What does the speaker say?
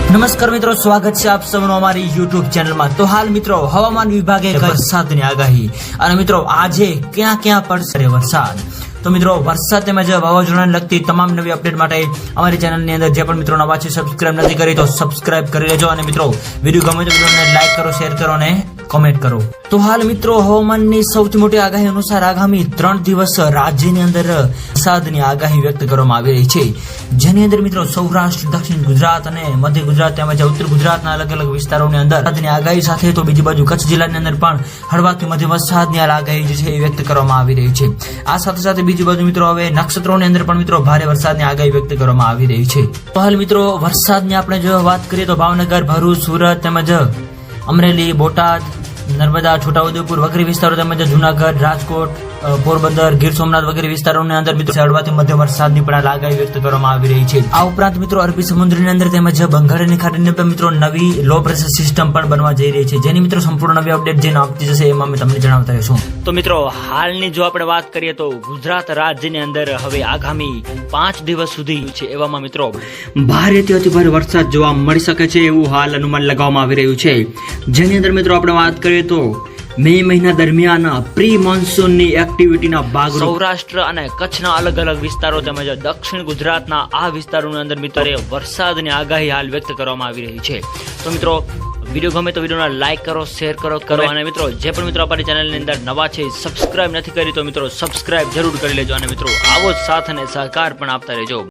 નમસ્કાર મિત્રો, સ્વાગત છે આપ સૌનું અમારી યુટ્યુબ ચેનલમાં। તો હાલ મિત્રો હવામાન વિભાગે વરસાદની આગાહી અને મિત્રો આજે ક્યાં ક્યાં પડશે વરસાદ। તો મિત્રો વરસાદ તેમજ વાવાઝોડાને લગતી તમામ નવી અપડેટ માટે અમારી ચેનલની અંદર જે પણ મિત્રો નવા છે સબસ્ક્રાઇબ નથી કરી તો સબસ્ક્રાઇબ કરી લેજો અને મિત્રો વિડીયો ગમે તો વિડીયોને લાઈક કરો, શેર કરો અને કોમેન્ટ કરો। તો હાલ મિત્રો હવામાનની સૌથી મોટી આગાહી અનુસાર આગામી 3 દિવસ રાજ્યની અંદર વરસાદની આગાહી વ્યક્ત કરવામાં આવી રહી છે, જેની અંદર મિત્રો સૌરાષ્ટ્ર, દક્ષિણ ગુજરાત અને મધ્ય ગુજરાત તેમજ ઉત્તર ગુજરાતના અલગ અલગ વિસ્તારોની અંદર વરસાદની આગાહી સાથે તો બીજી બાજુ કચ્છ જિલ્લાની અંદર પણ હળવાથી મધ્યમ વરસાદની આગાહી જે છે એ વ્યક્ત કરવામાં આવી રહી છે। આ સાથે સાથે બીજી બાજુ મિત્રો હવે નક્ષત્રોની અંદર પણ મિત્રો ભારે વરસાદની આગાહી વ્યક્ત કરવામાં આવી રહી છે। તો હાલ મિત્રો વરસાદની આપણે જો વાત કરીએ તો ભાવનગર, ભરૂચ, સુરત તેમજ અમરેલી, બોટાદ, નર્મદા, છોટાઉદેપુર વગેરે વિસ્તારો તેમજ જુનાગઢ, રાજકોટ, પોરબંદર, ગીર સોમનાથ વગેરે વિસ્તારોની અંદર મિત્રો હળવાથી મધ્યમ વરસાદની પણ આગાહી વ્યક્ત કરવામાં આવી રહી છે। આ ઉપરાંત મિત્રો અરબી સમુદ્રની અંદર તેમજ બંગાળની ખાડીની અંદર મિત્રો નવી લો પ્રેશર સિસ્ટમ પણ બનવા જઈ રહી છે, જેની મિત્રો સંપૂર્ણ નવી અપડેટ જે આપતી જશે એમાં અમે તમને જણાવતા રહીશું। તો મિત્રો હાલની જો આપણે વાત કરીએ તો ગુજરાત રાજ્યની અંદર હવે આગામી 5 દિવસ સુધી છે, એવામાં મિત્રો ભારેથી અતિ ભારે વરસાદ જોવા મળી શકે છે એવું હાલ અનુમાન લગાવવામાં આવી રહ્યું છે, જેની અંદર મિત્રો આપણે વાત કરીએ તો મે મહિના દરમિયાન પ્રી મોન્સૂનની એક્ટિવિટીના ભાગરૂપે સૌરાષ્ટ્ર અને કચ્છના અલગ અલગ વિસ્તારો તેમજ દક્ષિણ ગુજરાતના આ વિસ્તારોની અંદર મિત્રો વરસાદની આગાહી હાલ વ્યક્ત કરવામાં આવી રહી છે। તો મિત્રો વિડીયો ગમે તો વિડીયોને લાઈક કરો, શેર કરો અને મિત્રો જે પણ મિત્રો અમારી ચેનલની અંદર નવા છે સબસ્ક્રાઇબ નથી કરી તો મિત્રો સબસ્ક્રાઇબ જરૂર કરી લેજો અને મિત્રો આવો જ સાથ અને સહકાર પણ આપતા રહેજો।